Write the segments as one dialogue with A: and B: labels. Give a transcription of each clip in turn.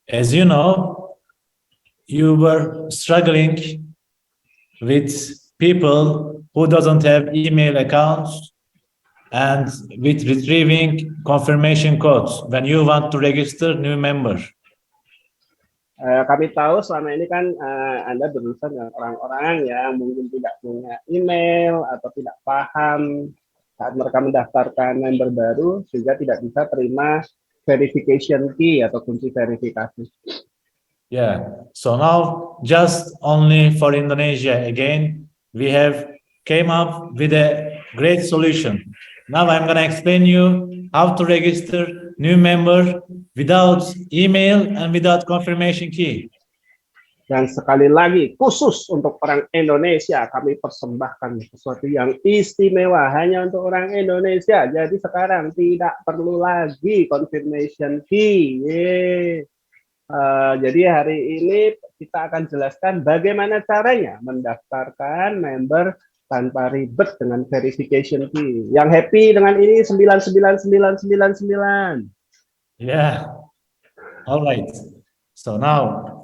A: As you know, you were struggling with people who doesn't have email accounts and with retrieving confirmation codes when you want to register new member.
B: Kami tahu selama ini kan Anda berurusan dengan orang-orang yang mungkin tidak punya email atau tidak paham saat mereka mendaftarkan member baru sehingga tidak bisa terima verification key atau kunci verifikasi.
A: Yeah, so now just only for Indonesia again, we have came up with a great solution. Now I'm gonna explain you how to register new member without email and without confirmation key.
B: Dan sekali lagi, khusus untuk orang Indonesia, kami persembahkan sesuatu yang istimewa hanya untuk orang Indonesia. Jadi sekarang tidak perlu lagi confirmation key. Jadi hari ini kita akan jelaskan bagaimana caranya mendaftarkan member tanpa ribet dengan verification key. Yang happy dengan ini 99999.
A: Yeah. All right. So now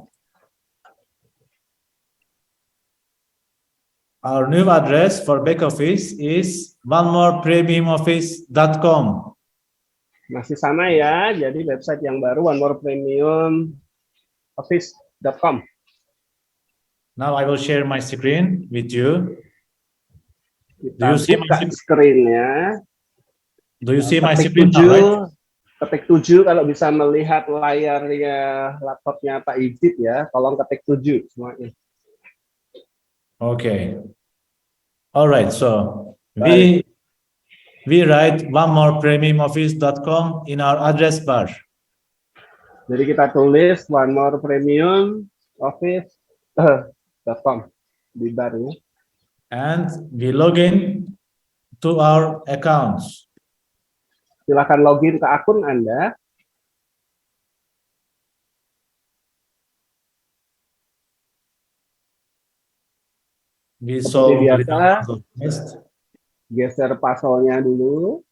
A: our new address for back office is onemorepremiumoffice.com.
B: Masih sama ya, jadi website yang baru onemorepremiumoffice.com.
A: Now I will share my screen with you.
B: Kita buka screen-nya.
A: Do you see my
B: Ketik
A: screen now,
B: 7,
A: right?
B: ketik 7 kalau bisa melihat layarnya laptopnya Pak Ijit ya, tolong ketik 7 semuanya.
A: Okay. All right, so we write onemorepremiumoffice.com in our address bar.
B: Jadi kita tulis onemorepremiumoffice.com di barnya.
A: And we log in to our accounts.
B: Silakan login ke akun Anda.
A: We
B: Seperti
A: solve
B: biasa,
A: test.
B: geser puzzle-nya dulu.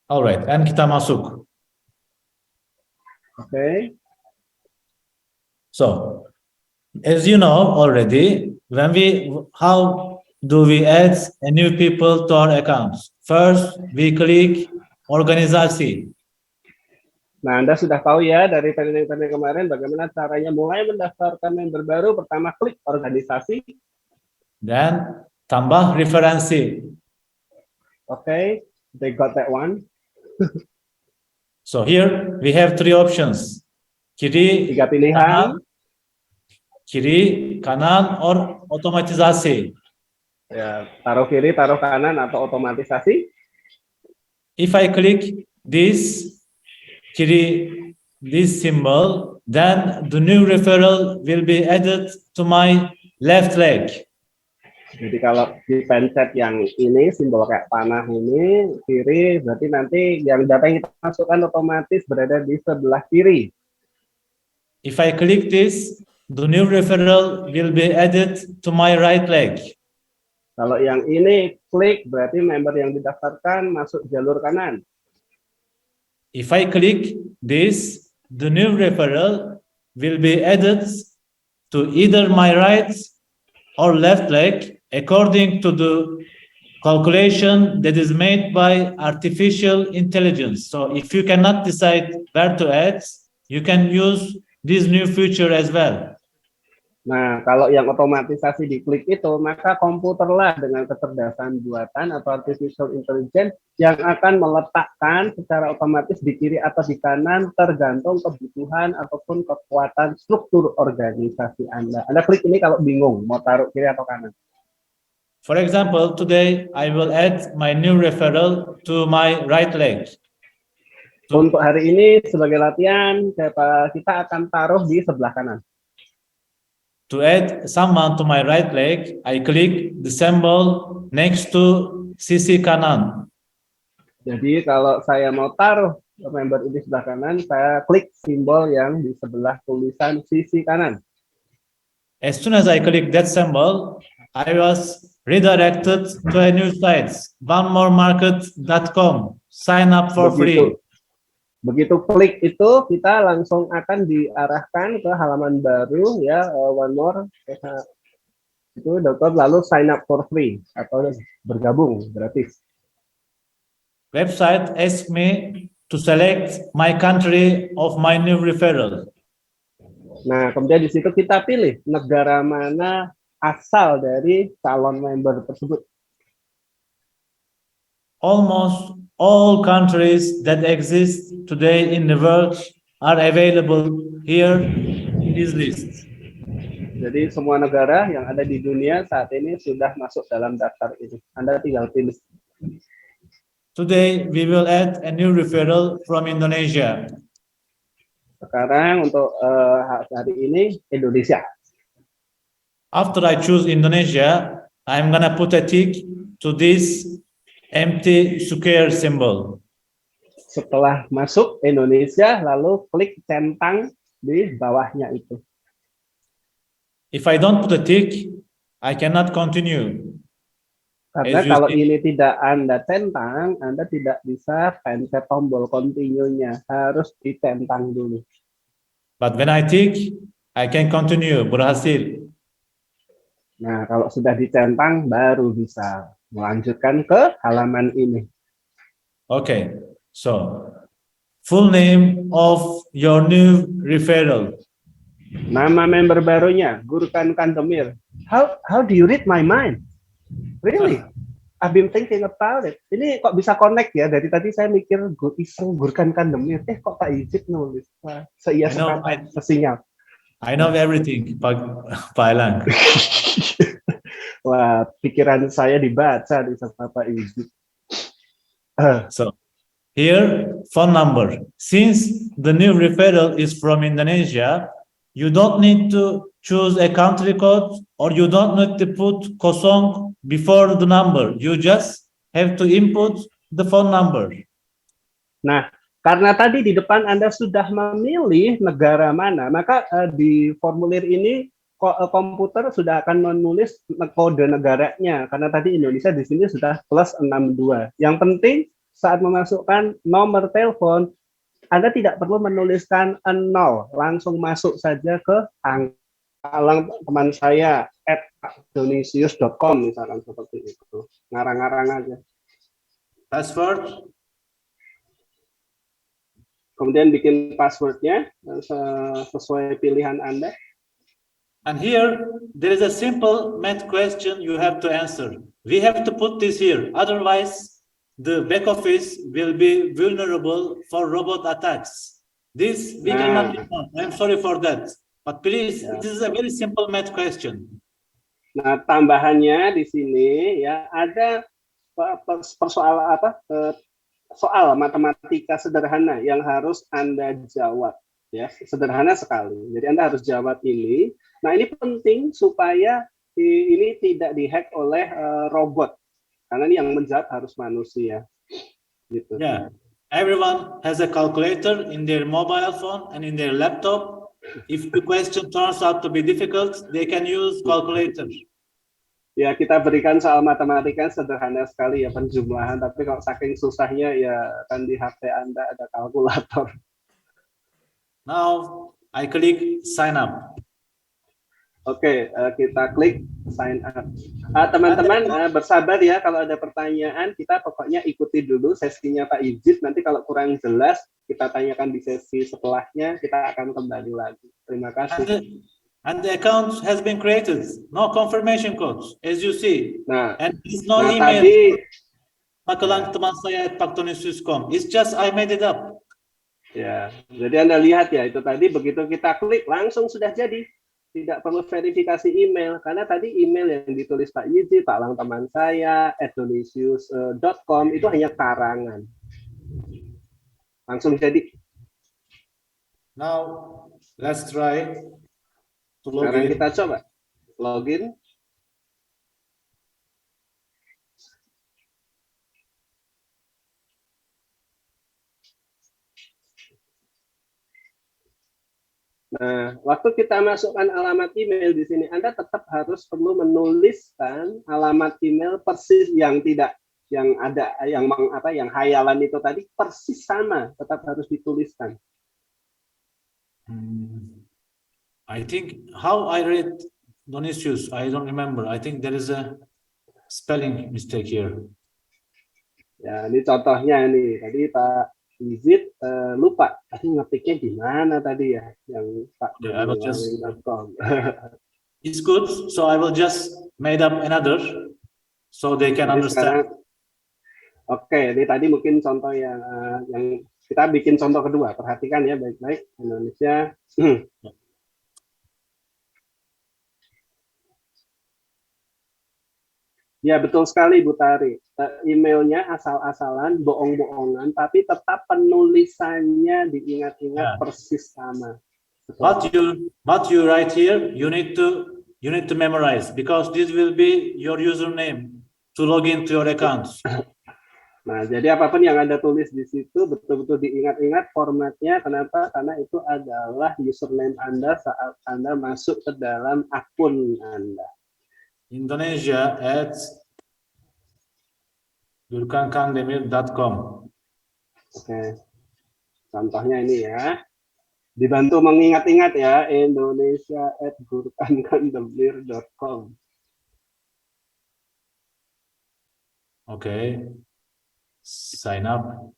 A: Alright, and kita masuk.
B: Okay.
A: So, as you know already, how do we add a new people to our accounts? First, we click organisasi.
B: Nah, Anda sudah tahu ya dari training kemarin bagaimana caranya mulai mendaftarkan member baru. Pertama, klik organisasi.
A: Dan tambah referensi.
B: Okay, they got that one.
A: So here we have three options. Kiri,
B: Tiga pilihan.
A: Kiri, kanan, or otomatisasi.
B: Ya, taruh kiri, taruh kanan, atau otomatisasi.
A: If I click this kiri, this symbol, then the new referral will be added to my left leg.
B: Jadi kalau dipencet yang ini, simbol kayak panah ini, kiri, berarti nanti yang data yang kita masukkan otomatis berada di sebelah kiri.
A: If I click this, the new referral will be added to my right leg.
B: Kalau yang ini klik, berarti member yang didaftarkan masuk jalur kanan.
A: If I click this, the new referral will be added to either my right or left leg according to the calculation that is made by artificial intelligence. So if you cannot decide where to add, you can use this new feature as well.
B: Nah, kalau yang otomatisasi diklik itu, maka komputerlah dengan kecerdasan buatan atau artificial intelligence yang akan meletakkan secara otomatis di kiri atau di kanan tergantung kebutuhan ataupun kekuatan struktur organisasi Anda. Anda klik ini kalau bingung mau taruh kiri atau kanan.
A: For example, today I will add my new referral to my right leg.
B: Untuk hari ini sebagai latihan, kita akan taruh di sebelah kanan.
A: To add someone to my right leg, I click the symbol next to sisi kanan.
B: Jadi kalau saya mau taruh member ini sebelah kanan, saya klik simbol yang di sebelah tulisan sisi kanan.
A: As soon as I click that symbol, I was redirected to a new site, onemoremarket.com. Sign up for free.
B: Begitu klik itu, kita langsung akan diarahkan ke halaman baru ya, one more itu dokter, lalu sign up for free atau bergabung gratis.
A: Website asks me to select my country of my new referral.
B: Nah, kemudian di situ kita pilih negara mana asal dari calon member tersebut.
A: Almost all countries that exist today in the world are available here in this list.
B: Jadi semua negara yang ada di dunia saat ini sudah masuk dalam daftar ini. Anda tinggal pilih.
A: Today we will add a new referral from Indonesia.
B: Sekarang untuk hari ini Indonesia.
A: After I choose Indonesia, I'm gonna put a tick to this empty square symbol.
B: Setelah masuk Indonesia, lalu klik centang di bawahnya itu.
A: If I don't put a tick, I cannot continue.
B: Karena
A: As you
B: kalau
A: see.
B: ini tidak Anda centang, Anda tidak bisa pencet tombol continue-nya. Harus dicentang dulu.
A: But when I tick, I can continue. Berhasil.
B: Nah, kalau sudah dicentang, baru bisa melanjutkan ke halaman ini.
A: Okay, so full name of your new referral.
B: Nama member barunya, Gurkan Kandemir. How do you read my mind? Really? I've been thinking about it. Ini kok bisa connect ya? Dari tadi saya mikir iseng Gurkan Kandemir. Kok Pak Ijit nulis? Seia sekata, sesinyal.
A: I know everything, Pak Elang.
B: Wah, pikiran saya dibaca di sama Pak Ijit.
A: So here, phone number. Since the new referral is from Indonesia, you don't need to choose a country code or you don't need to put kosong before the number. You just have to input the phone number.
B: Nah, karena tadi di depan Anda sudah memilih negara mana, maka di formulir ini komputer sudah akan menulis kode negaranya. Karena tadi Indonesia di sini sudah +62. Yang penting saat memasukkan nomor telepon, Anda tidak perlu menuliskan 0, langsung masuk saja ke angka teman saya @donisius.com misalkan seperti itu. Ngarang-ngarang aja.
A: Password.
B: Kemudian bikin passwordnya sesuai pilihan Anda.
A: And here, there is a simple math question you have to answer. We have to put this here. Otherwise, the back office will be vulnerable for robot attacks. This we cannot do. I'm sorry for that. But please, this is a very simple math question.
B: Nah, tambahannya di sini ya ada persoalan soal matematika sederhana yang harus Anda jawab. Ya, sederhana sekali. Jadi Anda harus jawab ini. Nah, ini penting supaya ini tidak dihack oleh robot. Karena ini yang menjawab harus manusia. Gitu.
A: Yeah. Everyone has a calculator in their mobile phone and in their laptop. If the question turns out to be difficult, they can use calculator.
B: Ya, kita berikan soal matematika sederhana sekali ya, penjumlahan. Tapi kalau saking susahnya ya kan di HP Anda ada kalkulator.
A: Now, I click sign up.
B: Oke, kita klik sign up. Teman-teman bersabar ya, kalau ada pertanyaan kita pokoknya ikuti dulu sesinya Pak Ijit. Nanti kalau kurang jelas kita tanyakan di sesi setelahnya, kita akan kembali lagi. Terima kasih.
A: And the account has been created. No confirmation code, as you see.
B: Nah,
A: and there's no email.
B: Tadi,
A: Makelang teman saya @paktonisius.com. It's just I made it up.
B: Ya, jadi Anda lihat ya, itu tadi begitu kita klik langsung sudah jadi. Tidak perlu verifikasi email, karena tadi email yang ditulis Pak Yiji, Pak Lang teman saya, @donisius.com itu hanya karangan. Langsung jadi.
A: Now, let's try to log
B: Sekarang
A: in.
B: kita coba login. Nah, waktu kita masukkan alamat email di sini, Anda tetap harus perlu menuliskan alamat email persis yang tidak yang ada yang hayalan itu tadi persis sama, tetap harus dituliskan.
A: I think how I read Donisius, I don't remember. I think there is a spelling mistake here.
B: Ya, ini contohnya nih. Tadi Pak Izid lupa tadi ngetiknya di mana tadi ya, yang Pak
A: Yeah, I will just.
B: Daniel.com.
A: It's good, so I will just made up another, so they can
B: Jadi
A: understand.
B: sekarang, oke, ini tadi mungkin contoh yang kita bikin contoh kedua. Perhatikan ya baik-baik Indonesia. Ya betul sekali Bu Tari. Emailnya asal-asalan, bohong-bohongan, tapi tetap penulisannya diingat-ingat persis sama.
A: What you write here, you need to memorize, because this will be your username to log into your accounts.
B: Nah, jadi apapun yang Anda tulis di situ betul-betul diingat-ingat formatnya. Kenapa? Karena itu adalah username Anda saat Anda masuk ke dalam akun Anda.
A: Indonesia at gurkankandemir.com.
B: Oke. Contohnya ini ya. Dibantu mengingat-ingat ya, Indonesia at gurkankandemir.com.
A: Okay. Sign up.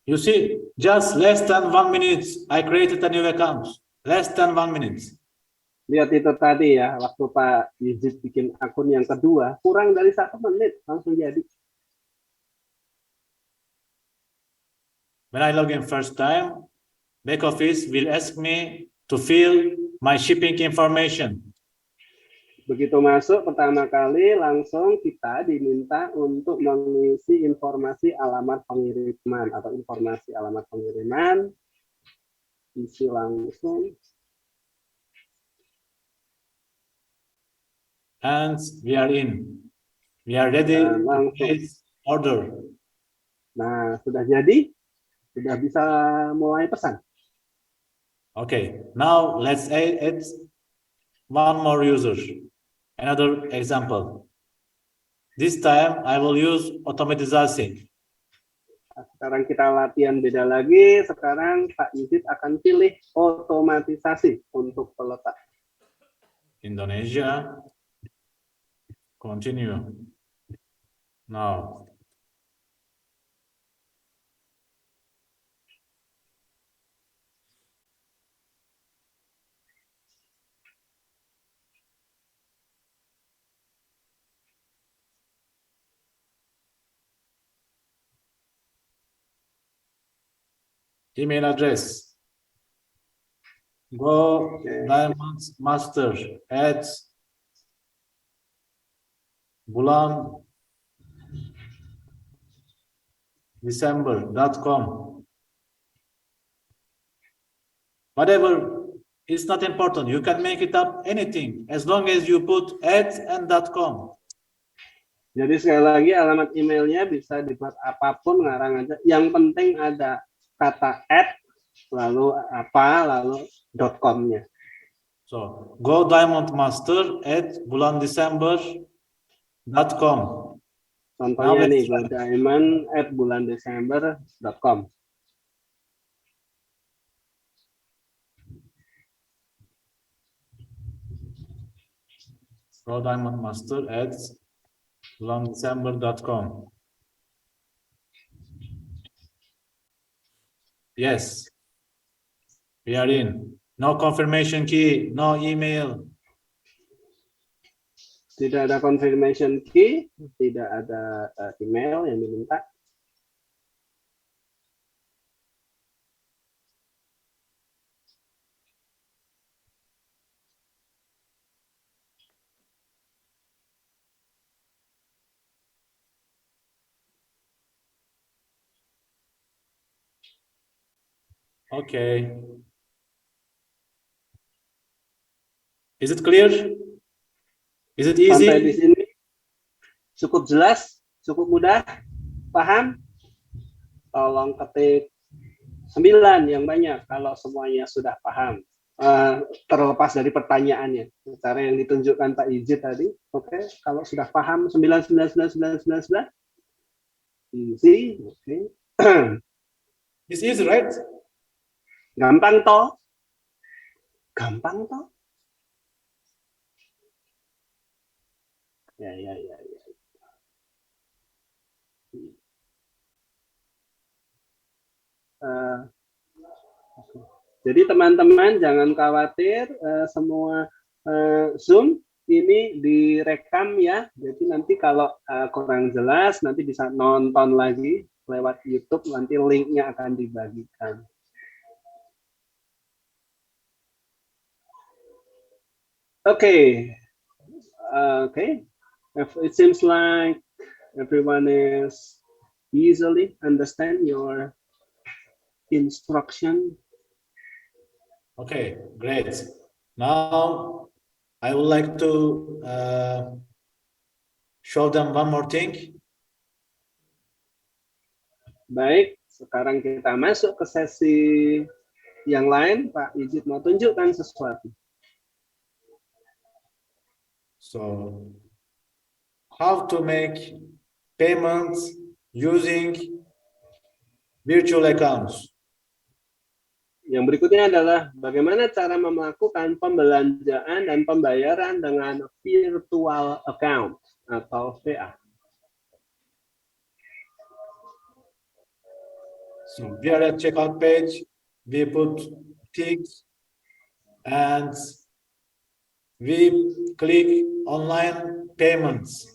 A: You see, just less than 1 minute, I created a new account. Less than 1 minute.
B: Lihat itu tadi ya, waktu Pak Yizid bikin akun yang kedua, kurang dari 1 menit langsung jadi.
A: When I log in first time, back office will ask me to fill my shipping information.
B: Begitu masuk pertama kali langsung kita diminta untuk mengisi informasi alamat pengiriman atau informasi alamat pengiriman. Isi langsung.
A: And we are in. We are ready to place order.
B: Nah, sudah jadi. Sudah bisa mulai pesan.
A: Okay, now let's add one more user. Another example. This time I will use otomatisasi.
B: Sekarang kita latihan beda lagi. Sekarang Pak Yizid akan pilih otomatisasi untuk peletak.
A: Indonesia. Continue. Now. Email address. Go Diamond Master at Bulan December.com. Whatever, it's not important. You can make it up anything as long as you put at and .com.
B: Jadi sekali lagi alamat emailnya bisa dibuat apapun, ngarang aja. Yang penting ada kata at, lalu apa, lalu .com-nya.
A: So go Diamond Master at bulandecember.com.
B: Contohnya nih, go diamond at bulandecember.com.
A: Go Diamond Master at bulandecember.com. Yes, we are in. No confirmation key, no email.
B: Tidak ada confirmation key, tidak ada email yang diminta.
A: Okay. Is it clear? Is it easy?
B: Sampai di sini Cukup jelas? Cukup mudah? Paham? Tolong ketik 9 yang banyak kalau semuanya sudah paham. Terlepas dari pertanyaannya, cara yang ditunjukkan Pak Ijit tadi, oke, kalau sudah paham 9, easy, oke.
A: This is right.
B: Gampang toh? Gampang toh? Ya. Jadi teman-teman jangan khawatir, semua Zoom ini direkam ya. Jadi nanti kalau kurang jelas nanti bisa nonton lagi lewat YouTube, nanti linknya akan dibagikan. Okay. It seems like everyone is easily understand your instruction.
A: Okay, great. Now I would like to show them one more thing.
B: Baik, sekarang kita masuk ke sesi yang lain. Pak Ijit mau tunjukkan sesuatu.
A: So, how to make payments using virtual accounts.
B: Yang berikutnya adalah bagaimana cara melakukan pembelanjaan dan pembayaran dengan virtual account atau VA.
A: So we are at checkout page, we put ticks and we click online payments.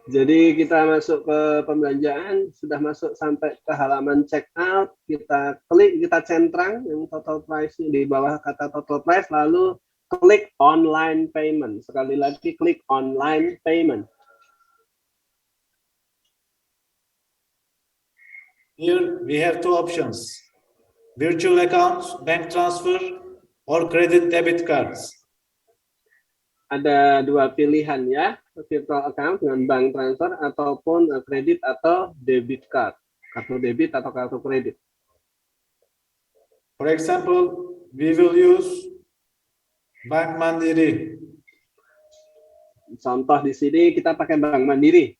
B: Jadi kita masuk ke pembelanjaan, sudah masuk sampai ke halaman checkout, kita klik, kita centang yang total price di bawah kata total price, lalu klik online payment. Sekali lagi klik online payment.
A: Here we have two options, virtual accounts, bank transfer, or credit debit cards.
B: Ada dua pilihan ya, virtual account dengan bank transfer ataupun kredit atau debit card, kartu debit atau kartu kredit.
A: For example, we will use Bank Mandiri.
B: Contoh di sini kita pakai Bank Mandiri.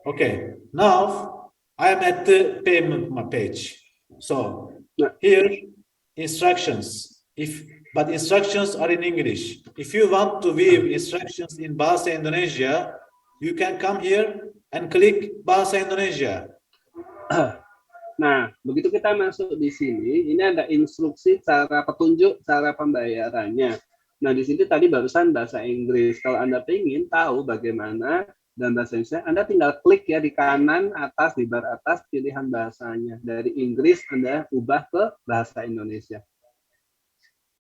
A: Okay, now I am at the payment page. So here instructions. But instructions are in English. If you want to view instructions in Bahasa Indonesia, you can come here and click Bahasa Indonesia.
B: Nah, begitu kita masuk di sini, ini ada instruksi cara petunjuk cara pembayarannya. Nah, di sini tadi barusan bahasa Inggris. Kalau Anda ingin tahu bagaimana dan bahasa Indonesia, Anda tinggal klik ya di kanan atas, di bar atas, pilihan bahasanya. Dari Inggris Anda ubah ke bahasa Indonesia.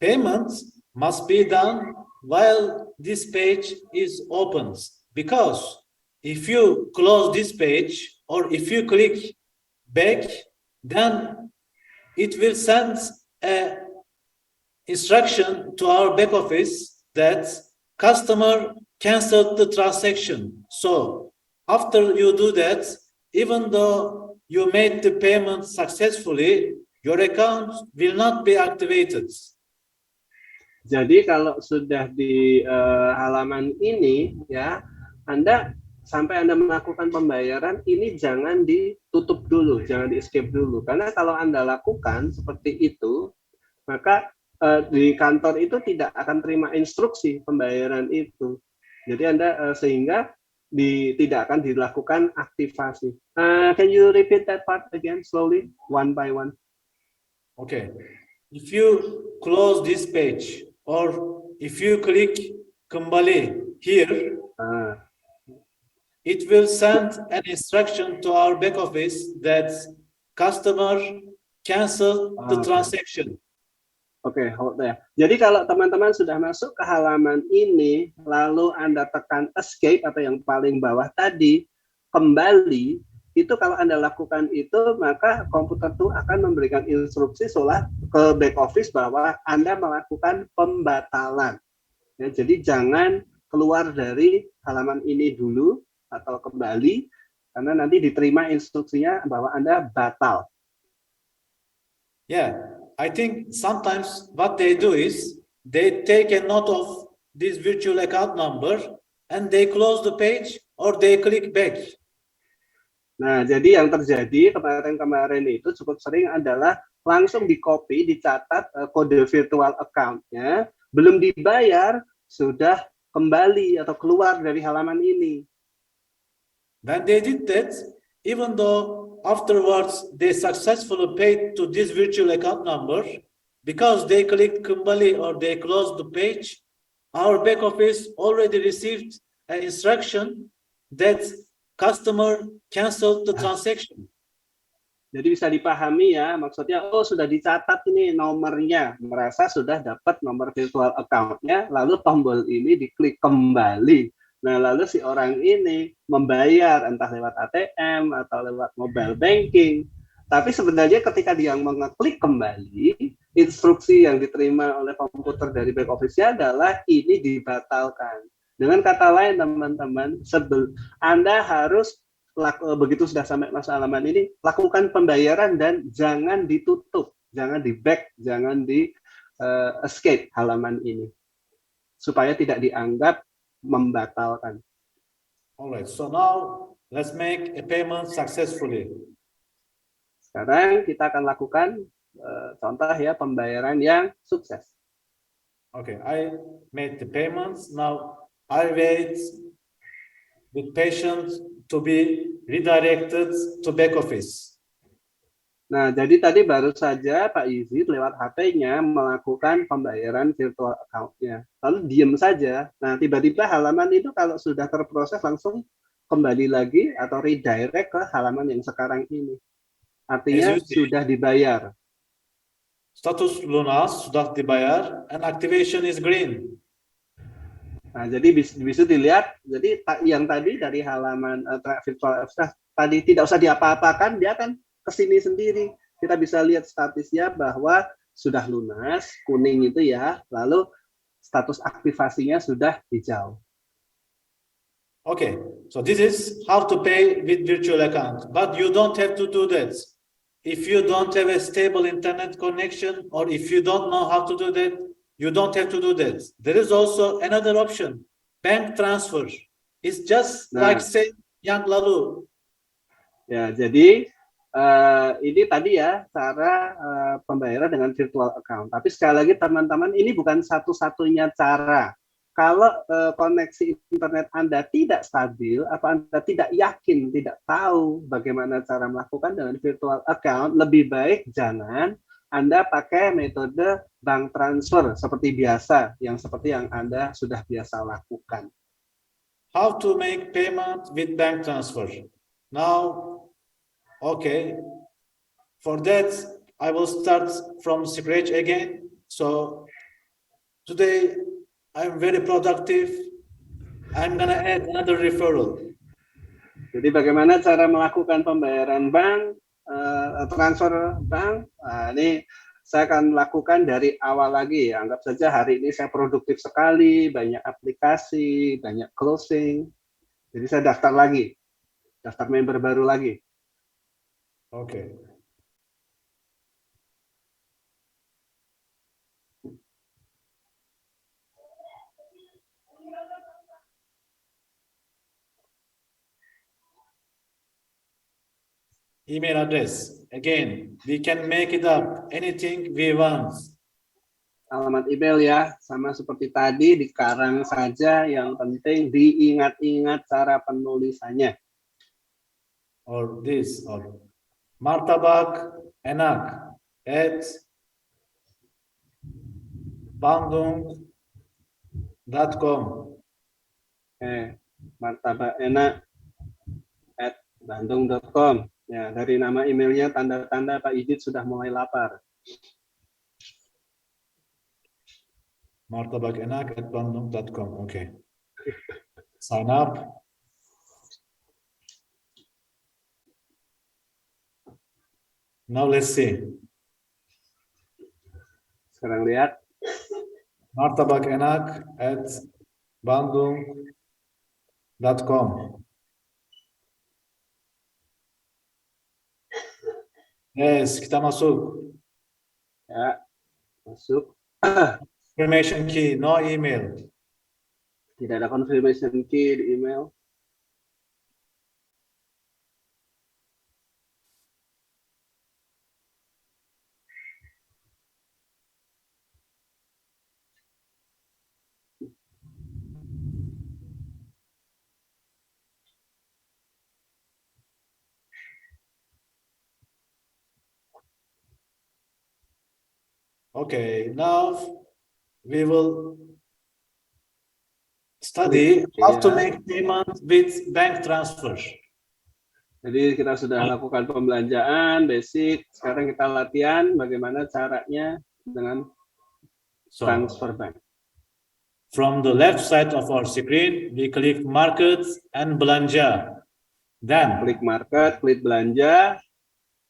A: Payments must be done while this page is open, because if you close this page or if you click back, then it will send a instruction to our back office that customer canceled the transaction. So after you do that, even though you made the payment successfully, your account will not be activated.
B: Jadi kalau sudah di halaman ini ya, sampai Anda melakukan pembayaran ini jangan ditutup dulu, jangan di escape dulu. Karena kalau Anda lakukan seperti itu, maka di kantor itu tidak akan terima instruksi pembayaran itu. Jadi Anda sehingga tidak akan dilakukan aktivasi. Can you repeat that part again slowly, one by one?
A: Okay. If you close this page or if you click kembali here, it will send an instruction to our back office that customer cancel the transaction.
B: Oke, hold there. Jadi kalau teman-teman sudah masuk ke halaman ini, lalu Anda tekan escape atau yang paling bawah tadi, kembali, itu kalau Anda lakukan itu, maka komputer itu akan memberikan instruksi seolah ke back office bahwa Anda melakukan pembatalan. Ya, jadi jangan keluar dari halaman ini dulu atau kembali, karena nanti diterima instruksinya bahwa Anda batal.
A: Yeah, I think sometimes what they do is they take a note of this virtual account number and they close the page or they click back.
B: Nah, jadi yang terjadi kemarin-kemarin itu cukup sering adalah langsung di-copy, dicatat kode virtual account-nya, belum dibayar, sudah kembali atau keluar dari halaman ini.
A: When they did that, even though afterwards they successfully paid to this virtual account number, because they clicked Kumbali or they closed the page, our back office already received an instruction that customer canceled the transaction.
B: Jadi bisa dipahami ya, maksudnya sudah dicatat ini nomornya, merasa sudah dapat nomor virtual account-nya, lalu tombol ini diklik kembali. Nah, lalu si orang ini membayar entah lewat ATM atau lewat mobile banking. Tapi sebenarnya ketika dia mengeklik kembali, instruksi yang diterima oleh komputer dari back office-nya adalah ini dibatalkan. Dengan kata lain teman-teman, Anda harus begitu sudah sampai masa halaman ini, lakukan pembayaran dan jangan ditutup, jangan di back, jangan di escape halaman ini, supaya tidak dianggap membatalkan.
A: Alright, so now let's make a payment successfully.
B: Sekarang kita akan lakukan contoh ya pembayaran yang sukses.
A: Okay, I made the payments. Now I wait with patience to be redirected to back office.
B: Nah, jadi tadi baru saja Pak Izid lewat HP-nya melakukan pembayaran virtual account-nya. Lalu diam saja. Nah, tiba-tiba halaman itu kalau sudah terproses langsung kembali lagi atau redirect ke halaman yang sekarang ini. Artinya sudah dibayar.
A: Status lunas sudah dibayar and activation is green.
B: Nah, jadi bisa dilihat, jadi yang tadi dari halaman virtual abstract tadi tidak usah diapa-apakan, dia akan kesini sendiri. Kita bisa lihat statusnya bahwa sudah lunas, kuning itu ya, lalu status aktivasinya sudah hijau.
A: Okay, so this is how to pay with virtual account, but you don't have to do that. If you don't have a stable internet connection or if you don't know how to do that, you don't have to do that. There is also another option, bank transfer. It's just like say yang lalu.
B: Ya, jadi ini tadi ya cara pembayaran dengan virtual account. Tapi sekali lagi teman-teman, ini bukan satu-satunya cara. Kalau koneksi internet Anda tidak stabil, apa Anda tidak yakin, tidak tahu bagaimana cara melakukan dengan virtual account, lebih baik jangan Anda pakai metode bank transfer seperti biasa, yang seperti yang Anda sudah biasa lakukan.
A: How to make payment with bank transfer? Now, okay, for that, I will start from scratch again. So today, I'm very productive. I'm gonna add another referral.
B: Jadi bagaimana cara melakukan pembayaran bank, transfer bank? Nah, ini saya akan lakukan dari awal lagi. Anggap saja hari ini saya produktif sekali, banyak aplikasi, banyak closing. Jadi saya daftar lagi, daftar member baru lagi.
A: Okay. Email address. Again, we can make it up anything we want.
B: Alamat email ya, sama seperti tadi, dikarang saja, yang penting diingat-ingat cara penulisannya.
A: Or this, or martabakenak@bandung.com.
B: martabakenak@bandung.com. Ya, dari nama emailnya tanda-tanda Pak Izid sudah mulai lapar.
A: martabakenak@bandung.com. Okay. Sign up. Now let's see.
B: Sekarang lihat.
A: martabakenak@ bandung.com. Yes, kita masuk.
B: Ya, masuk.
A: Confirmation key, no email.
B: Tidak ada confirmation key di email.
A: Okay, now we will study how to make payment with bank transfer.
B: Jadi kita sudah lakukan pembelanjaan basic. Sekarang kita latihan bagaimana caranya dengan transfer bank.
A: From the left side of our screen, we click Market and Belanja. Then
B: Klik Market, klik Belanja.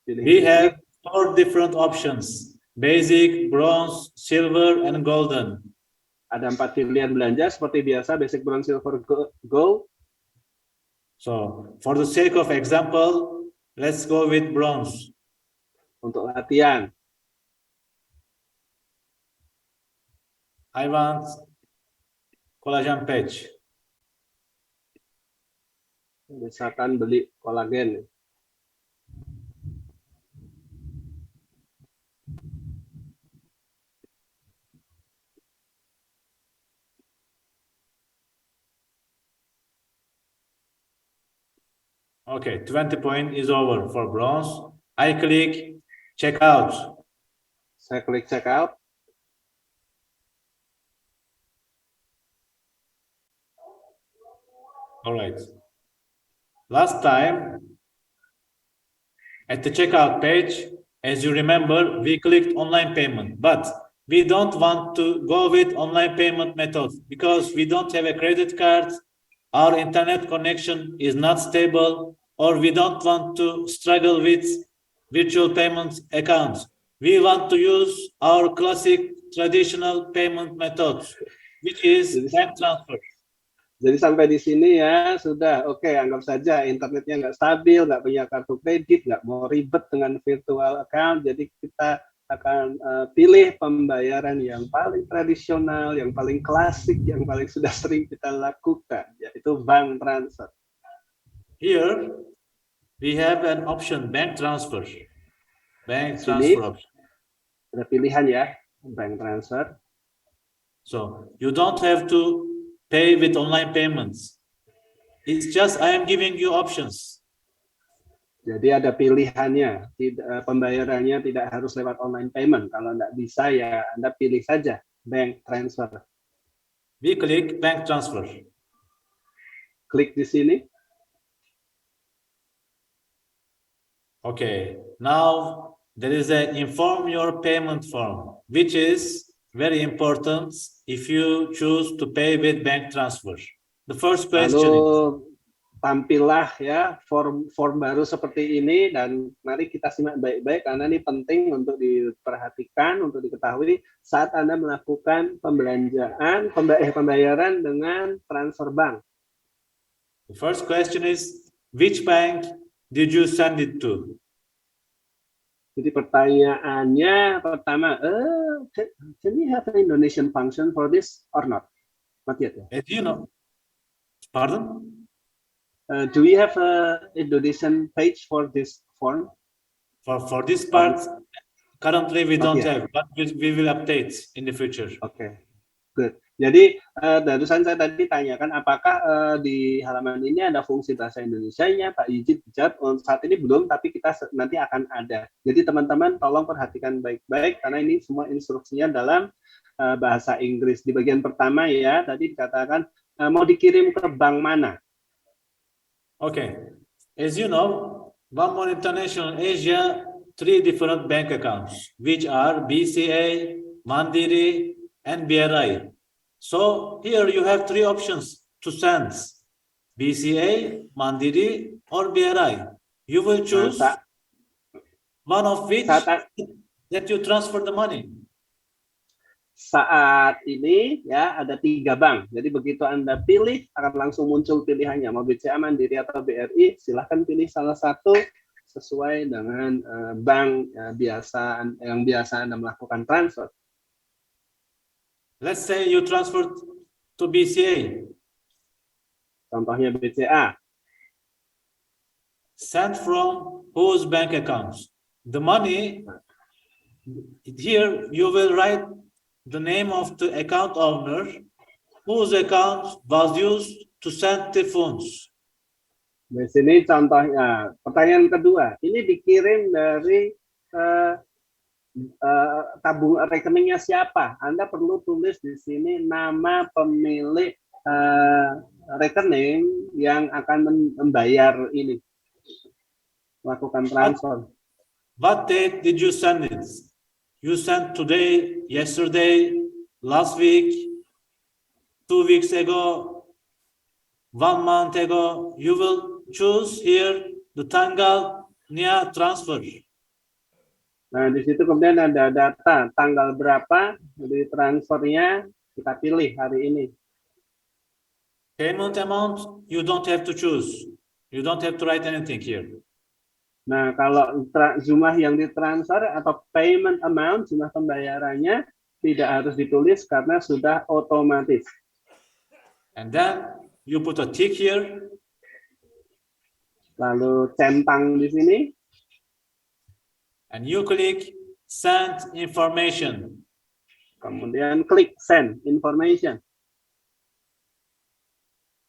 A: We have 4 different options: basic, bronze, silver, and golden.
B: Ada 4 pilihan belanja seperti biasa, basic, bronze, silver, gold.
A: So, for the sake of example, let's go with bronze.
B: Untuk latihan,
A: I want collagen patch.
B: misalkan beli kolagen.
A: Okay, 20 point is over for bronze. I click checkout.
B: Saya klik checkout.
A: All right. Last time, at the checkout page, as you remember, we clicked online payment, but we don't want to go with online payment methods because we don't have a credit card, our internet connection is not stable, or we don't want to struggle with virtual payment accounts. We want to use our classic traditional payment methods, which is bank transfer.
B: Jadi sampai di sini ya sudah oke, anggap saja internetnya nggak stabil, nggak punya kartu kredit, nggak mau ribet dengan virtual account. Jadi kita akan pilih pembayaran yang paling tradisional, yang paling klasik, yang paling sudah sering kita lakukan, yaitu bank transfer.
A: Here we have an option, bank transfer. Bank transfer option.
B: Ada pilihan ya, bank transfer.
A: So you don't have to pay with online payments. It's just I am giving you options.
B: Jadi ada pilihannya, pembayarannya tidak harus lewat online payment. Kalau nggak bisa ya Anda pilih saja bank transfer.
A: We click bank transfer.
B: Klik di sini.
A: Okay, now there is an inform your payment form, which is very important if you choose to pay with bank transfer. The first question
B: Lalu tampillah ya form baru seperti ini, dan mari kita simak baik-baik karena ini penting untuk diperhatikan, untuk diketahui saat Anda melakukan pembayaran dengan transfer bank.
A: The first question is, which bank did you send it to?
B: Jadi pertanyaannya pertama, can we have an Indonesian function for this or not? Not yet.
A: As you know, pardon?
B: Do we have a Indonesian page for this form?
A: For this part, currently we don't have, but we will update in the future.
B: Okay, good. Jadi barusan saya tadi tanyakan apakah di halaman ini ada fungsi bahasa Indonesianya, Pak Yijit jawab saat ini belum, tapi kita nanti akan ada. Jadi teman-teman tolong perhatikan baik-baik karena ini semua instruksinya dalam bahasa Inggris. Di bagian pertama ya, tadi dikatakan mau dikirim ke bank mana?
A: Okay, as you know, One More International Asia, 3 different bank accounts, which are BCA, Mandiri, and BRI. So here you have 3 options to send: BCA, Mandiri, or BRI. You will choose one of which that you transfer the money.
B: saat ini ya ada 3 bank. Jadi begitu Anda pilih akan langsung muncul pilihannya mau BCA, Mandiri atau BRI. Silahkan pilih salah satu sesuai dengan bank yang biasa Anda melakukan transfer.
A: Let's say you transferred to BCA.
B: Contohnya BCA.
A: Sent from whose bank account? The money, here you will write the name of the account owner whose account was used to send the funds.
B: Di sini contohnya, pertanyaan kedua, ini dikirim dari tabung rekeningnya siapa? Anda perlu tulis di sini nama pemilik rekening yang akan membayar ini, melakukan transfer.
A: What date did you send it? You sent today, yesterday, last week, 2 weeks ago, 1 month ago. You will choose here the tanggal niya transfer.
B: Nah, di situ kemudian ada data tanggal berapa di transfernya, kita pilih hari ini.
A: Payment amount, you don't have to choose. You don't have to write anything here.
B: Nah, kalau jumlah yang ditransfer atau payment amount, jumlah pembayarannya tidak harus ditulis karena sudah otomatis.
A: And then you put a tick here.
B: Lalu centang di sini.
A: And you click send information.
B: Kemudian klik send information.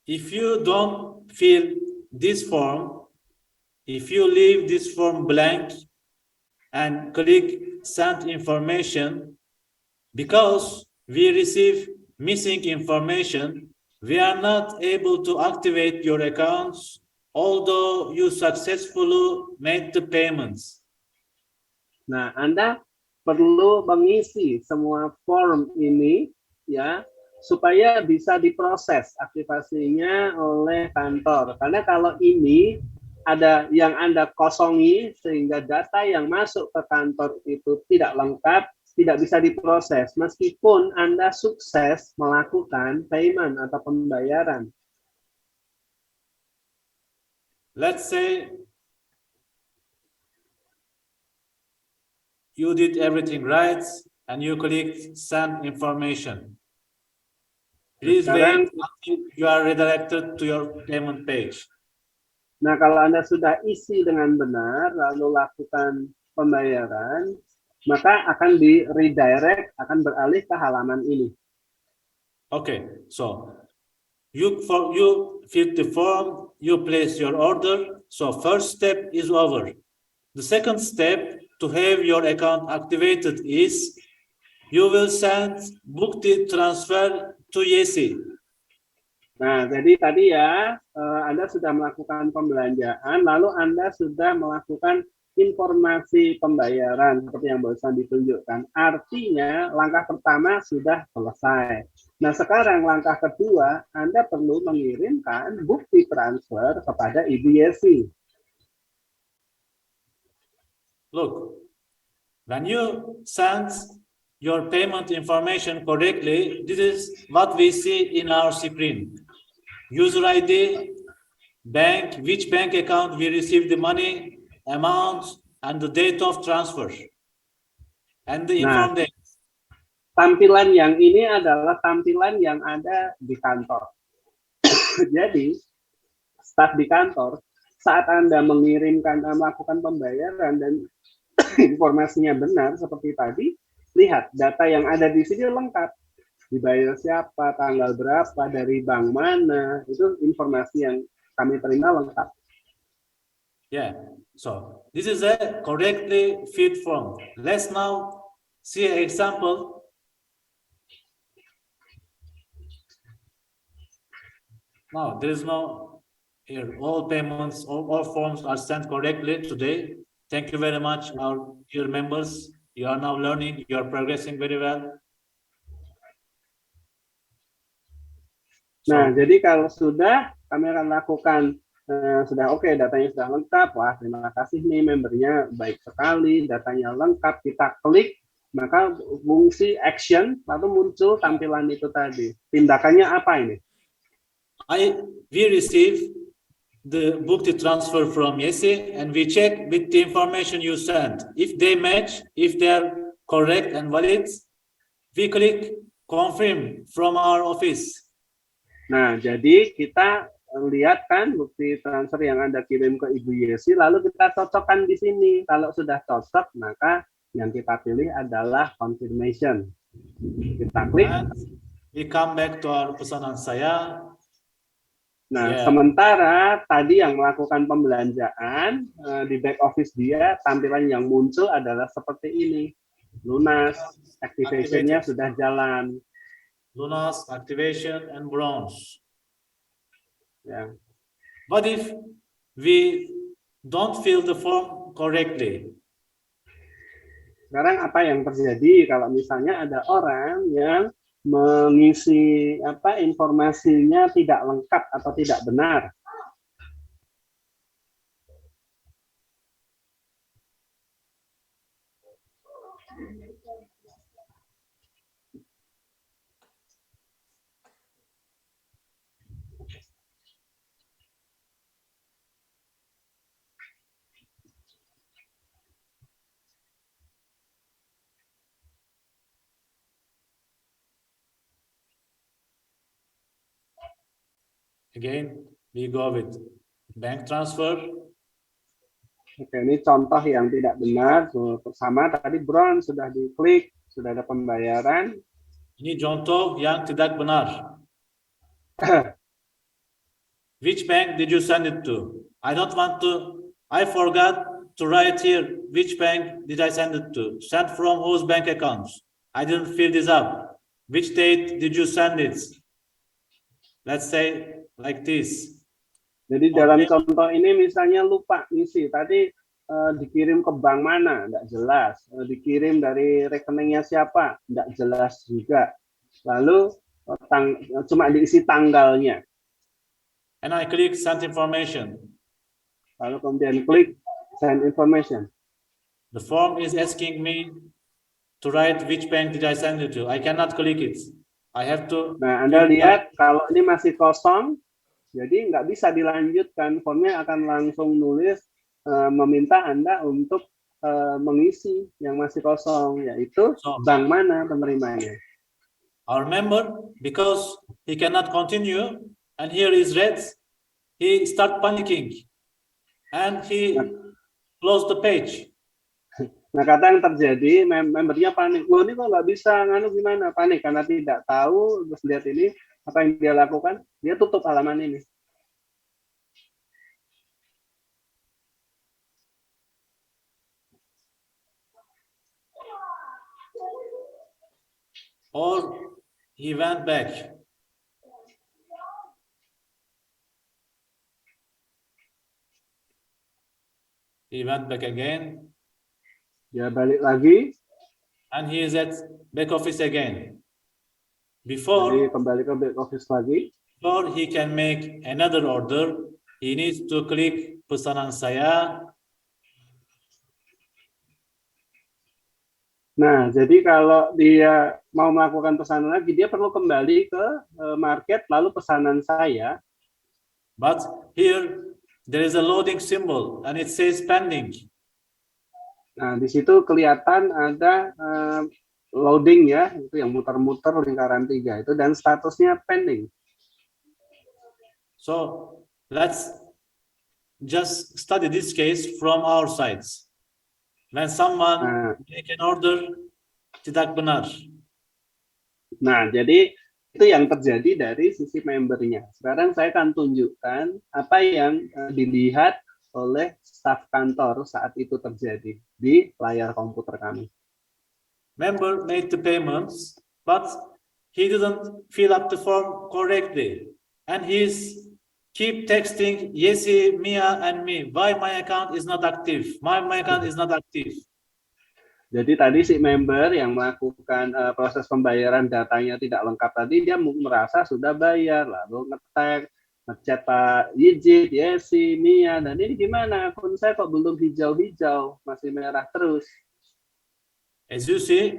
A: If you don't fill this form, if you leave this form blank and click send information, because we receive missing information, we are not able to activate your accounts, although you successfully made the payments.
B: Nah, Anda perlu mengisi semua form ini ya supaya bisa diproses aktivasinya oleh kantor. Karena kalau ini ada yang Anda kosongi sehingga data yang masuk ke kantor itu tidak lengkap, tidak bisa diproses meskipun Anda sukses melakukan payment atau pembayaran.
A: Let's say you did everything right and you click send information. Please wait until you are redirected to your payment page.
B: Nah, kalau Anda sudah isi dengan benar lalu lakukan pembayaran, maka akan di redirect, akan beralih ke halaman ini.
A: Okay, so you fill the form, you place your order. So first step is over. The second step to have your account activated is you will send bukti transfer to Yesi.
B: Nah, jadi tadi ya Anda sudah melakukan pembelanjaan, lalu Anda sudah melakukan informasi pembayaran seperti yang barusan ditunjukkan. Artinya langkah pertama sudah selesai. Nah, sekarang langkah kedua, Anda perlu mengirimkan bukti transfer kepada Ibu Yesi.
A: Look, when you send your payment information correctly, this is what we see in our screen. User ID, bank, which bank account we received the money, amount, and the date of transfer. And the inform date.
B: Tampilan yang ini adalah tampilan yang ada di kantor. Jadi, staf di kantor, saat Anda mengirimkan, melakukan pembayaran dan informasinya benar seperti tadi, lihat data yang ada di sini lengkap. Dibayar siapa, tanggal berapa, dari bank mana, itu informasi yang kami terima lengkap.
A: Yeah, so this is a correctly filled form. Let's now see an example. Now, there is no here. All payments, all forms are sent correctly today. Thank you very much, our dear members. You are now learning. You are progressing very well.
B: Nah, jadi kalau sudah, kami akan lakukan sudah oke, datanya sudah lengkap. Wah, terima kasih nih membernya baik sekali, datanya lengkap. Kita klik maka fungsi action lalu muncul tampilan itu tadi. Tindakannya apa ini?
A: We receive the book to transfer from Yesi and we check with the information you sent. If they match, if they are correct and valid, we click confirm from our office.
B: Nah, jadi kita lihat kan bukti transfer yang Anda kirim ke Ibu Yesi, lalu kita cocokkan di sini. Kalau sudah cocok, maka yang kita pilih adalah confirmation. Kita klik.
A: And we come back to our pesanan saya.
B: Nah, sementara tadi yang melakukan pembelanjaan di back office dia, tampilan yang muncul adalah seperti ini. Lunas, activation-nya sudah jalan.
A: Lunas, activation, and bronze.
B: Ya.
A: What if we don't fill the form correctly?
B: Sekarang apa yang terjadi kalau misalnya ada orang yang mengisi informasinya tidak lengkap atau tidak benar?
A: Again, we go with bank transfer.
B: Oke, ini contoh yang tidak benar. Sama tadi bronze sudah diklik, sudah ada pembayaran.
A: Ini contoh yang tidak benar. Which bank did you send it to? I forgot to write here which bank did I send it to. Sent from whose bank accounts? I didn't fill this up. Which date did you send it? Let's say like this.
B: Jadi dalam contoh ini misalnya lupa ngisi tadi dikirim ke bank mana, tidak jelas. Dikirim dari rekeningnya siapa, tidak jelas juga. Lalu cuma diisi tanggalnya.
A: And I click send information.
B: Lalu kemudian klik send information.
A: The form is asking me to write which bank did I send it to. I cannot click it. I have to.
B: Nah, Anda lihat kalau ini masih kosong, jadi nggak bisa dilanjutkan. Formnya akan langsung nulis meminta Anda untuk mengisi yang masih kosong, yaitu bank mana penerimanya.
A: Our member, because he cannot continue, and here is red, he start panicking, and he close the page.
B: Nah, kata yang terjadi, membernya panik. Wah, ini kok nggak bisa, gimana? Panik karena tidak tahu. Terus lihat ini, apa yang dia lakukan? Dia tutup halaman ini.
A: Or he went back. He went back again.
B: Dia balik lagi.
A: And he is at back office again. Before
B: Jadi kembali ke back office lagi.
A: Before he can make another order, he needs to click pesanan saya.
B: Nah, jadi kalau dia mau melakukan pesanan lagi, dia perlu kembali ke market, lalu pesanan saya.
A: But here there is a loading symbol and it says pending.
B: Nah, di situ kelihatan ada loading ya, itu yang muter-muter lingkaran 3 itu, dan statusnya pending.
A: So let's just study this case from our sides. When someone make an order, tidak benar.
B: Nah, jadi itu yang terjadi dari sisi membernya. Sekarang saya akan tunjukkan apa yang dilihat oleh staf kantor saat itu terjadi di layar komputer kami.
A: Member made the payments, but he didn't fill up the form correctly, and he's keep texting Yesi, Mia, and me. Why my account is not active? My account is not active.
B: Jadi tadi si member yang melakukan proses pembayaran datanya tidak lengkap tadi, dia merasa sudah bayar, lalu nge-tag, ngechat Pak Yijit, Yesi, Mia, dan ini gimana? Akun saya kok belum hijau-hijau, masih merah terus.
A: As you see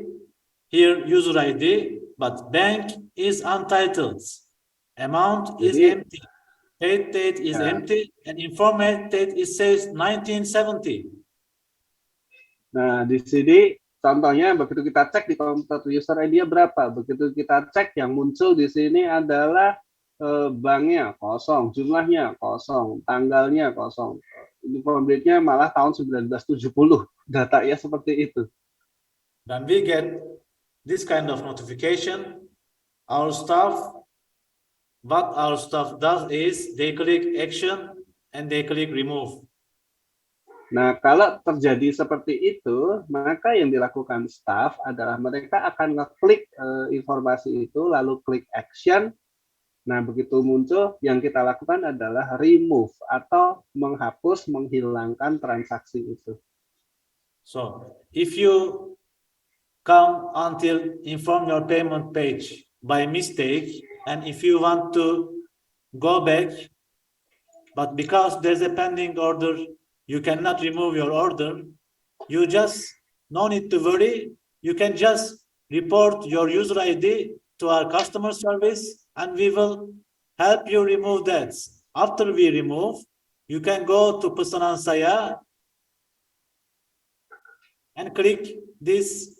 A: here, user ID, but bank is untitled. Amount is
B: Jadi,
A: empty. Paid date is
B: Ya.
A: empty, and informed date it says 1970.
B: Nah, di sini contohnya begitu kita cek di komputer user ID-nya berapa, begitu kita cek yang muncul di sini adalah banknya kosong, jumlahnya kosong, tanggalnya kosong. Inform date-nya malah tahun 1970. Datanya seperti itu.
A: When we get this kind of notification, what our staff does is they click action and they click remove.
B: Nah, kalau terjadi seperti itu, maka yang dilakukan staff adalah mereka akan ngeklik informasi itu, lalu klik action. Nah, begitu muncul, yang kita lakukan adalah remove atau menghapus, menghilangkan transaksi itu.
A: So, if you come until inform your payment page by mistake, and if you want to go back, but because there's a pending order, you cannot remove your order, you just no need to worry. You can just report your user ID to our customer service and we will help you remove that. After we remove, you can go to Pesanan Saya and click this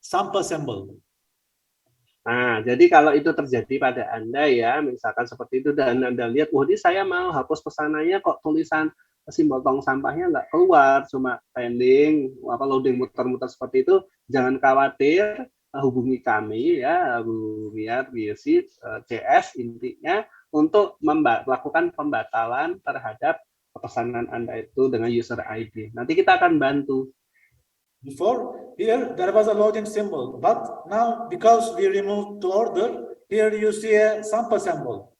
A: sample symbol.
B: Nah, jadi kalau itu terjadi pada Anda ya, misalkan seperti itu dan Anda lihat, wah ini saya mau hapus pesanannya kok tulisan simbol tong sampahnya nggak keluar, cuma pending, loading muter-muter seperti itu, jangan khawatir, hubungi kami ya, Bu Miat, BSC, CS intinya untuk melakukan pembatalan terhadap pesanan Anda itu dengan user ID. Nanti kita akan bantu.
A: Before, here there was a loading symbol, but now because we removed the order, here you see a sample symbol.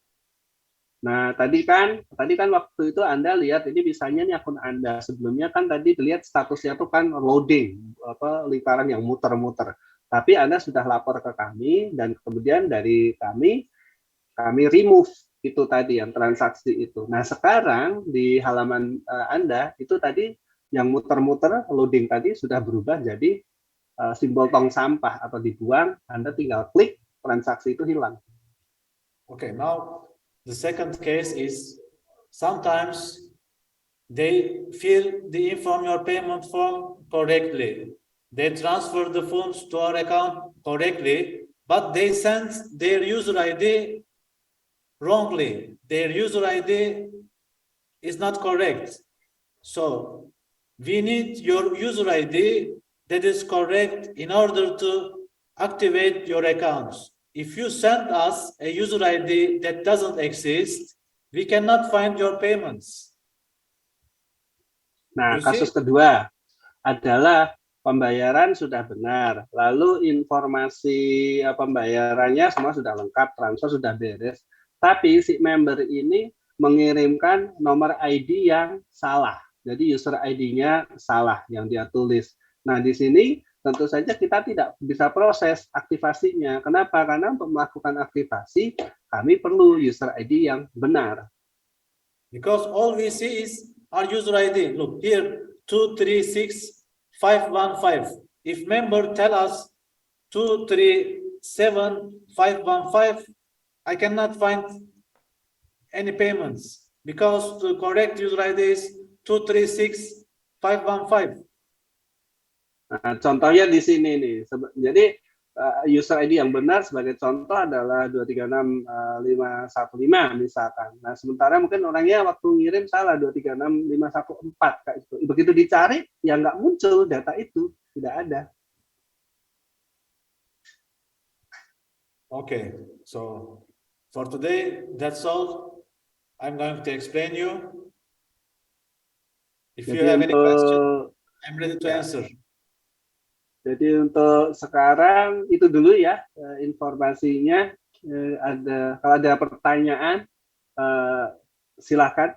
B: Nah, tadi kan waktu itu Anda lihat ini misalnya nih akun Anda sebelumnya kan tadi dilihat statusnya tuh kan loading, lingkaran yang muter-muter. Tapi Anda sudah lapor ke kami dan kemudian dari kami remove itu tadi yang transaksi itu. Nah, sekarang di halaman Anda itu tadi yang muter-muter loading tadi sudah berubah jadi simbol tong sampah atau dibuang, Anda tinggal klik, transaksi itu hilang.
A: Okay, now the second case is sometimes they fill the inform your payment form correctly. They transfer the funds to our account correctly, but they send their user ID wrongly. Their user ID is not correct. So we need your user ID that is correct in order to activate your accounts. If you send us a user ID that doesn't exist, we cannot find your payments.
B: Nah, kasus kedua adalah pembayaran sudah benar, lalu informasi pembayarannya semua sudah lengkap, transfer sudah beres, tapi si member ini mengirimkan nomor ID yang salah. Jadi user ID-nya salah yang dia tulis. Nah, di sini tentu saja kita tidak bisa proses aktivasinya. Kenapa? Karena untuk melakukan aktivasi, kami perlu user ID yang benar.
A: Because all we see is our user ID. Look here, 236515. If member tell us 237515, I cannot find any payments because the correct user ID is 236515.
B: Nah, contohnya di sini nih. Jadi user ID yang benar sebagai contoh adalah 236515 misalkan. Nah, sementara mungkin orangnya waktu ngirim salah 236514 kayak gitu. Begitu dicari ya nggak muncul data itu, tidak ada.
A: Okay, so for today that's all I'm going to explain you. If you have any question, I'm ready to answer.
B: Jadi untuk sekarang itu dulu ya informasinya. Kalau ada pertanyaan silakan.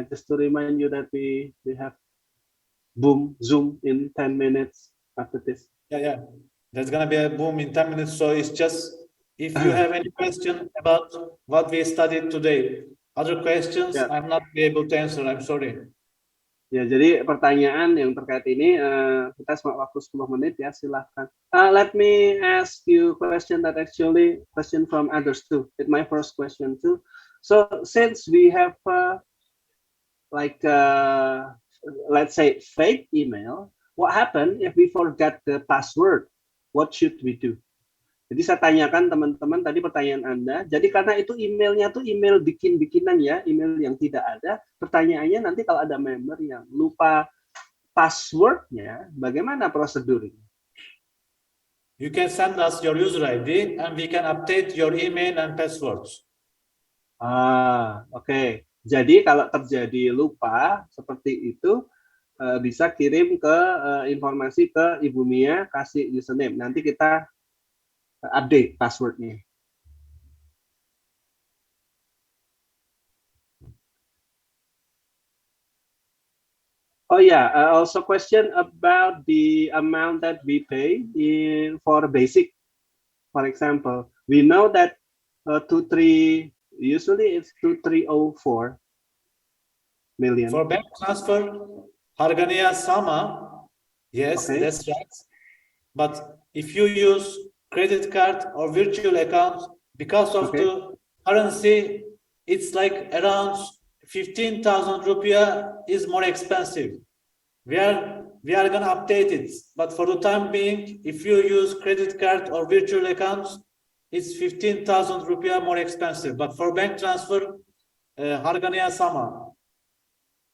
B: Just to remind you that we have Zoom in 10 minutes after this.
A: Yeah. There's gonna be a boom in 10 minutes. So it's just if you have any question about what we studied today, other questions, I'm not able to answer. I'm sorry.
B: Ya, jadi pertanyaan yang terkait ini kita cuma waktu 10 menit ya, silahkan. Let me ask you question that actually question from others too. It's my first question too. So since we have let's say fake email, what happen if we forget the password? What should we do? Jadi saya tanyakan teman-teman tadi pertanyaan Anda. Jadi karena itu emailnya tuh email bikin-bikinan ya, email yang tidak ada. Pertanyaannya nanti kalau ada member yang lupa passwordnya, bagaimana prosedurnya?
A: You can send us your user ID and we can update your email and passwords.
B: Oke. Jadi kalau terjadi lupa seperti itu, bisa kirim ke informasi ke Ibu Mia, kasih username. Nanti kita update passwordnya. Oh yeah, also question about the amount that we pay for basic. For example, we know that usually it's 2304 million.
A: For bank transfer, harganya sama. Yes,
B: Okay.
A: that's right. But if you use credit card or virtual account, because of the currency, it's like around 15,000 rupiah is more expensive. We are gonna update it, but for the time being, if you use credit card or virtual accounts, it's 15,000 rupiah more expensive. But for bank transfer, harganya sama.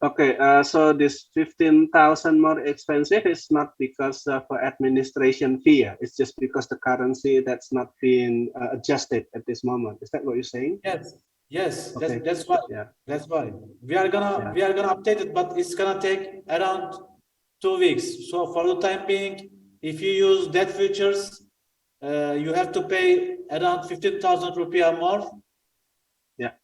B: Okay, so this 15,000 more expensive is not because of administration fee. It's just because the currency that's not being adjusted at this moment. Is that what you're saying?
A: Yes.
B: Okay.
A: That's why.
B: Yeah.
A: That's why we are gonna update it, but it's gonna take around 2 weeks. So for the time being, if you use that features, you have to pay around 15,000 rupiah more.
B: Ya,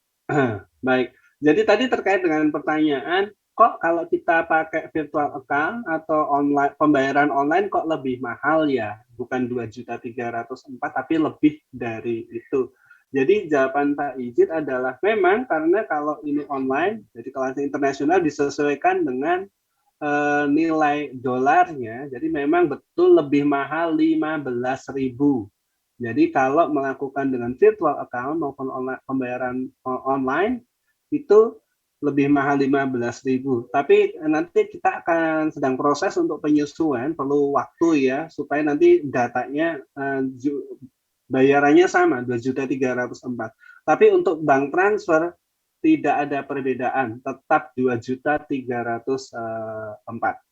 B: baik. Jadi tadi terkait dengan pertanyaan, kok kalau kita pakai virtual account atau online pembayaran online kok lebih mahal ya? Bukan 2.304.000 tapi lebih dari itu. Jadi jawaban Pak Ijit adalah memang karena kalau ini online, jadi kelas internasional disesuaikan dengan nilai dolarnya, jadi memang betul lebih mahal 15.000. Jadi kalau melakukan dengan virtual account maupun pembayaran online itu lebih mahal 15.000. Tapi nanti kita akan sedang proses untuk penyesuaian, perlu waktu ya supaya nanti datanya bayarannya sama 2.304.000. Tapi untuk bank transfer tidak ada perbedaan, tetap 2.304.000.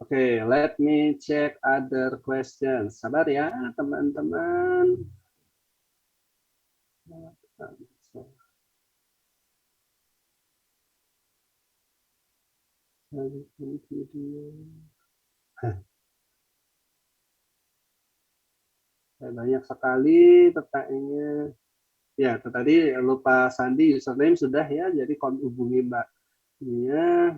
B: Oke, let me check other questions. Sabar ya, teman-teman. Banyak sekali pertanyaannya. Ya, tadi lupa sandi username sudah ya, jadi hubungi Mbak Mia.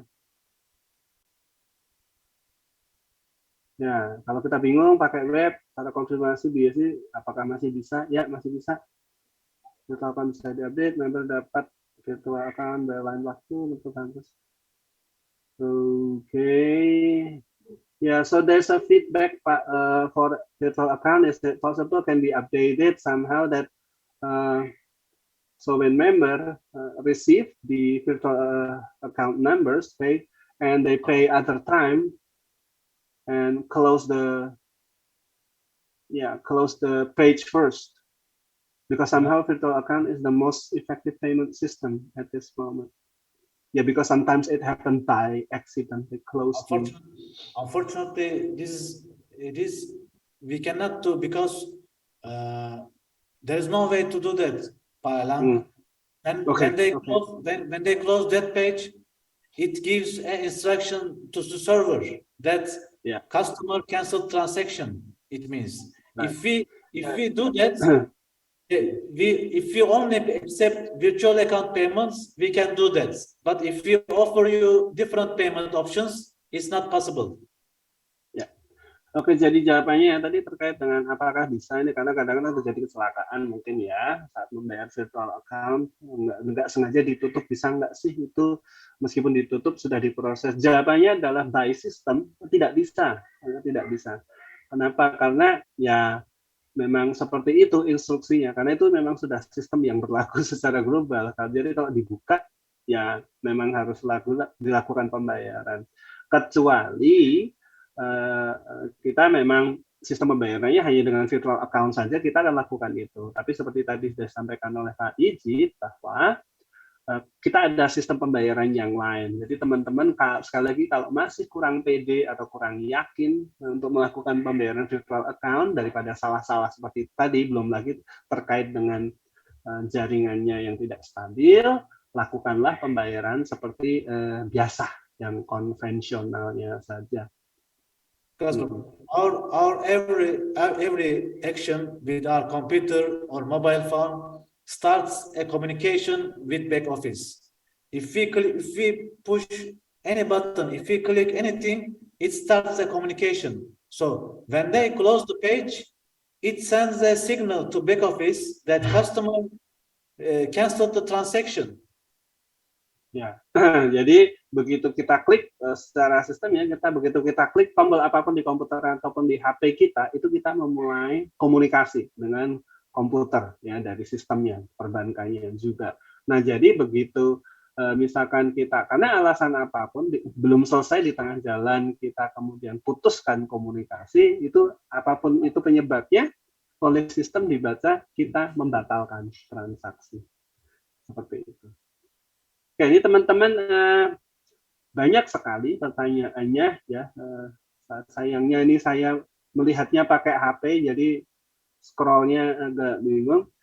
B: Ya, kalau kita bingung pakai web, cara konfirmasi biasanya apakah masih bisa? Ya, masih bisa. Virtual account bisa diupdate, member dapat virtual account lain waktu untuk kampus. Okay. Yeah, so there's a feedback for virtual account is that possible can be updated somehow that so when member receive the virtual account numbers pay and they pay other time and close the page first because somehow virtual account is the most effective payment system at this moment. Yeah, because sometimes it happened by accident. They close.
A: Unfortunately, we cannot do because there's no way to do that. And when they close that page, it gives an instruction to the server that customer cancel transaction. It means if we do that. If we only accept virtual account payments, we can do that. But if we offer you different payment options, it's not possible.
B: Ya, Oke, jadi jawabannya ya tadi terkait dengan apakah bisa ini, karena kadang-kadang terjadi kecelakaan mungkin ya saat membayar virtual account, nggak sengaja ditutup, bisa nggak sih itu meskipun ditutup sudah diproses? Jawabannya adalah by system tidak bisa, tidak bisa. Kenapa? Karena ya memang seperti itu instruksinya, karena itu memang sudah sistem yang berlaku secara global. Jadi kalau dibuka ya memang harus dilakukan pembayaran, kecuali kita memang sistem pembayarannya hanya dengan virtual account saja kita akan lakukan itu. Tapi seperti tadi sudah disampaikan oleh Pak Ijit bahwa kita ada sistem pembayaran yang lain. Jadi teman-teman sekali lagi kalau masih kurang pede atau kurang yakin untuk melakukan pembayaran virtual account daripada salah-salah seperti tadi, belum lagi terkait dengan jaringannya yang tidak stabil, lakukanlah pembayaran seperti biasa yang konvensionalnya saja.
A: Because our every action with our computer or mobile phone starts a communication with back office. If we push any button, if we click anything, it starts a communication. So when they close the page, it sends a signal to back office that customer canceled the transaction.
B: Ya, jadi begitu kita klik secara sistemnya, begitu kita klik tombol apapun di komputer ataupun di HP kita, itu kita memulai komunikasi dengan komputer ya dari sistemnya, perbankannya juga. Nah, jadi begitu misalkan kita karena alasan apapun belum selesai di tengah jalan kita kemudian putuskan komunikasi, itu apapun itu penyebabnya oleh sistem dibaca kita membatalkan transaksi seperti itu. Oke, ini teman-teman banyak sekali pertanyaannya ya. Sayangnya ini saya melihatnya pakai HP, jadi scrollnya agak bingung.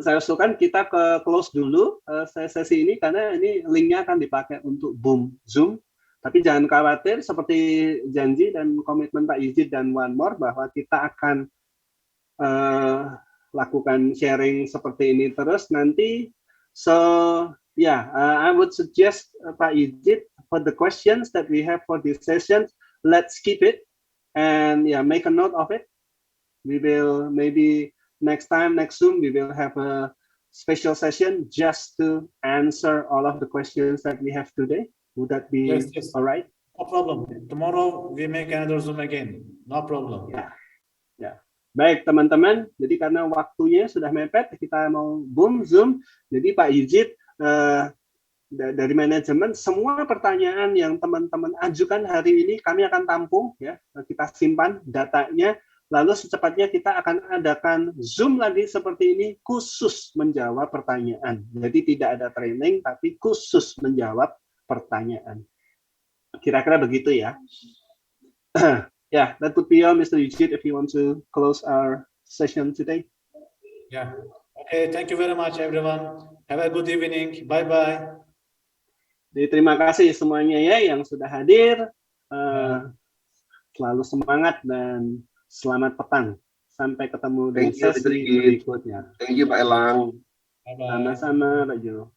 B: Saya usulkan kita ke close dulu sesi ini karena ini linknya akan dipakai untuk Zoom. Tapi jangan khawatir, seperti janji dan komitmen Pak Yizid dan One More bahwa kita akan lakukan sharing seperti ini terus nanti. So yeah, I would suggest Pak Yizid for the questions that we have for this session, let's keep it and yeah, make a note of it. We will maybe next Zoom, we will have a special session just to answer all of the questions that we have today. Would that be
A: yes.
B: all right?
A: No problem. Tomorrow we make another Zoom again. No problem.
B: Ya. Yeah. Baik teman-teman, jadi karena waktunya sudah mepet, kita mau Zoom. Jadi Pak Yizid dari manajemen, semua pertanyaan yang teman-teman ajukan hari ini kami akan tampung, ya, kita simpan datanya, lalu secepatnya kita akan adakan Zoom lagi seperti ini khusus menjawab pertanyaan. Jadi tidak ada training, tapi khusus menjawab pertanyaan. Kira-kira begitu ya. Yeah, that would be all, Mr. Yizid, if you want to close our session today.
A: Yeah. Okay, thank you very much, everyone. Have a good evening. Bye-bye.
B: Terima kasih semuanya ya yang sudah hadir. Selalu semangat dan selamat petang. Sampai ketemu di sesi berikutnya.
C: Thank you, Pak Elang.
B: Sama-sama, Pak Jo.